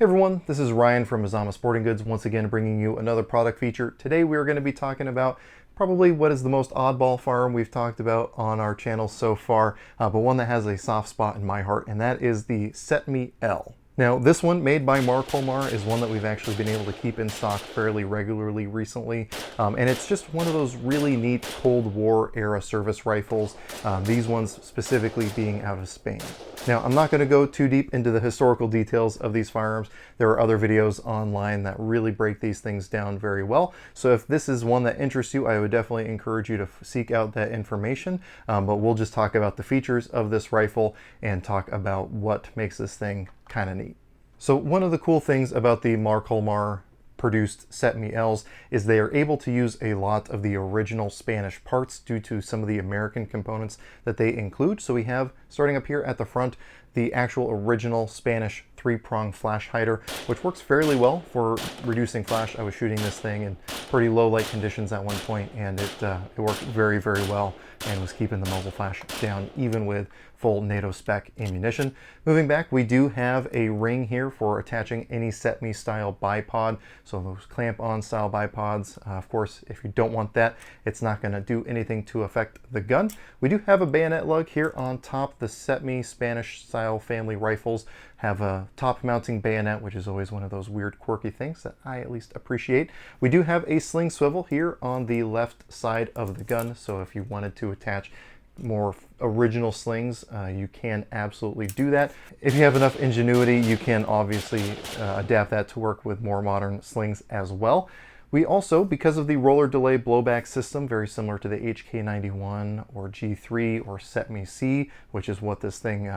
Hey everyone, this is Ryan from Mazama Sporting Goods, once again bringing you another product feature. Today we are going to be talking about probably what is the most oddball firearm we've talked about on our channel so far, but one that has a soft spot in my heart, and that is the CETME L. Now, this one, made by MarColMar, is one that we've actually been able to keep in stock fairly regularly recently, and it's just one of those really neat Cold War era service rifles, these ones specifically being out of Spain. Now, I'm not going to go too deep into the historical details of these firearms. There are other videos online that really break these things down very well. So if this is one that interests you, I would definitely encourage you to seek out that information. But we'll just talk about the features of this rifle and talk about what makes this thing kind of neat. So one of the cool things about the MarColMar produced CETME Ls is they are able to use a lot of the original Spanish parts due to some of the American components that they include. So we have, starting up here at the front, the actual original Spanish three-prong flash hider, which works fairly well for reducing flash. I was shooting this thing in pretty low light conditions at one point, and it worked very, very well and was keeping the muzzle flash down even with full NATO spec ammunition. Moving back, we do have a ring here for attaching any CETME style bipod. So those clamp-on style bipods, of course, if you don't want that, it's not going to do anything to affect the gun. We do have a bayonet lug here on top. The CETME Spanish style family rifles have a top mounting bayonet, which is always one of those weird quirky things that I at least appreciate. We do have a sling swivel here on the left side of the gun, so if you wanted to attach more original slings, you can absolutely do that. If you have enough ingenuity, you can obviously adapt that to work with more modern slings as well. We also, because of the roller delay blowback system, very similar to the HK91 or G3 or CETME C, which is what this thing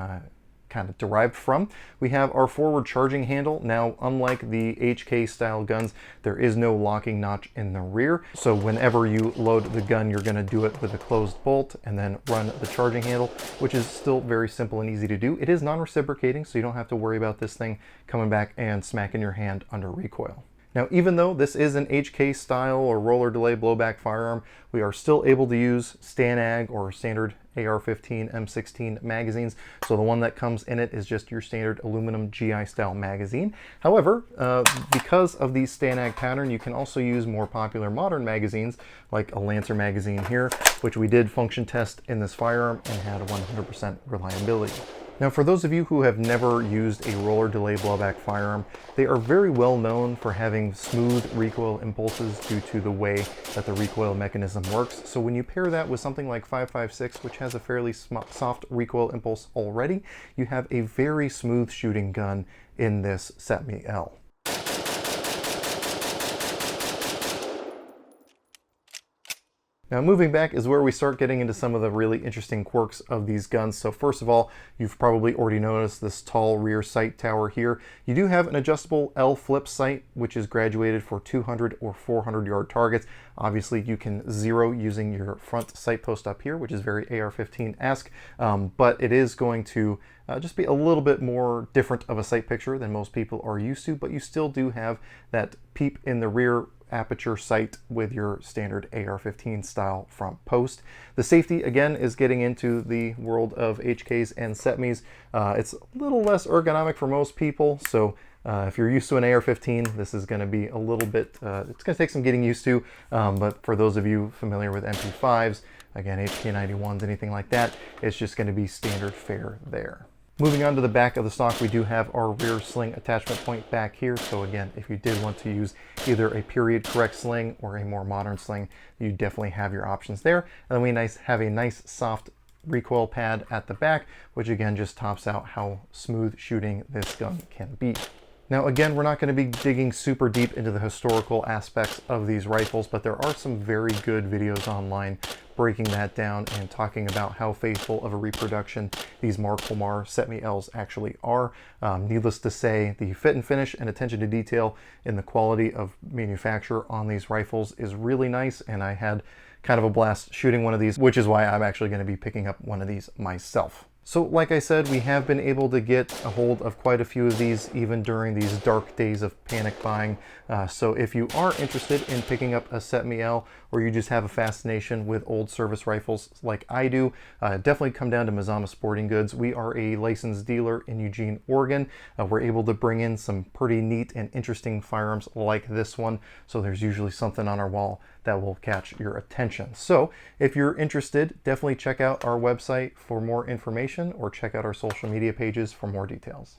kind of derived from, we have our forward charging handle. Now, unlike the HK style guns, there is no locking notch in the rear. So whenever you load the gun, you're going to do it with a closed bolt and then run the charging handle, which is still very simple and easy to do. It is non-reciprocating, so you don't have to worry about this thing coming back and smacking your hand under recoil. Now, even though this is an HK style or roller delay blowback firearm, we are still able to use STANAG or standard AR-15 M16 magazines. So the one that comes in it is just your standard aluminum GI style magazine. However, because of the STANAG pattern, you can also use more popular modern magazines like a Lancer magazine here, which we did function test in this firearm and had 100% reliability. Now, for those of you who have never used a roller delay blowback firearm, they are very well known for having smooth recoil impulses due to the way that the recoil mechanism works. So when you pair that with something like 5.56, which has a fairly soft recoil impulse already, you have a very smooth shooting gun in this CETME L. Now, moving back is where we start getting into some of the really interesting quirks of these guns. So first of all, you've probably already noticed this tall rear sight tower here. You do have an adjustable L flip sight, which is graduated for 200 or 400 yard targets. Obviously, you can zero using your front sight post up here, which is very AR-15-esque, but it is going to just be a little bit more different of a sight picture than most people are used to, but you still do have that peep in the rear aperture sight with your standard AR-15 style front post. The safety, again, is getting into the world of HKs and CETMEs. It's a little less ergonomic for most people, so if you're used to an AR-15, this is going to be a little bit, it's going to take some getting used to, but for those of you familiar with MP5s, again, HK91s, anything like that, it's just going to be standard fare there. Moving on to the back of the stock, we do have our rear sling attachment point back here. So again, if you did want to use either a period correct sling or a more modern sling, you definitely have your options there. And then we have a nice soft recoil pad at the back, which again just tops out how smooth shooting this gun can be. Now, again, we're not going to be digging super deep into the historical aspects of these rifles, but there are some very good videos online breaking that down and talking about how faithful of a reproduction these MarColMar CETME Ls actually are. Needless to say, the fit and finish and attention to detail in the quality of manufacture on these rifles is really nice, and I had kind of a blast shooting one of these, which is why I'm actually going to be picking up one of these myself. So like I said, we have been able to get a hold of quite a few of these even during these dark days of panic buying. So if you are interested in picking up a CETME L, or you just have a fascination with old service rifles like I do, definitely come down to Mazama Sporting Goods. We are a licensed dealer in Eugene, Oregon. We're able to bring in some pretty neat and interesting firearms like this one. So there's usually something on our wall that will catch your attention. So if you're interested, definitely check out our website for more information, or check out our social media pages for more details.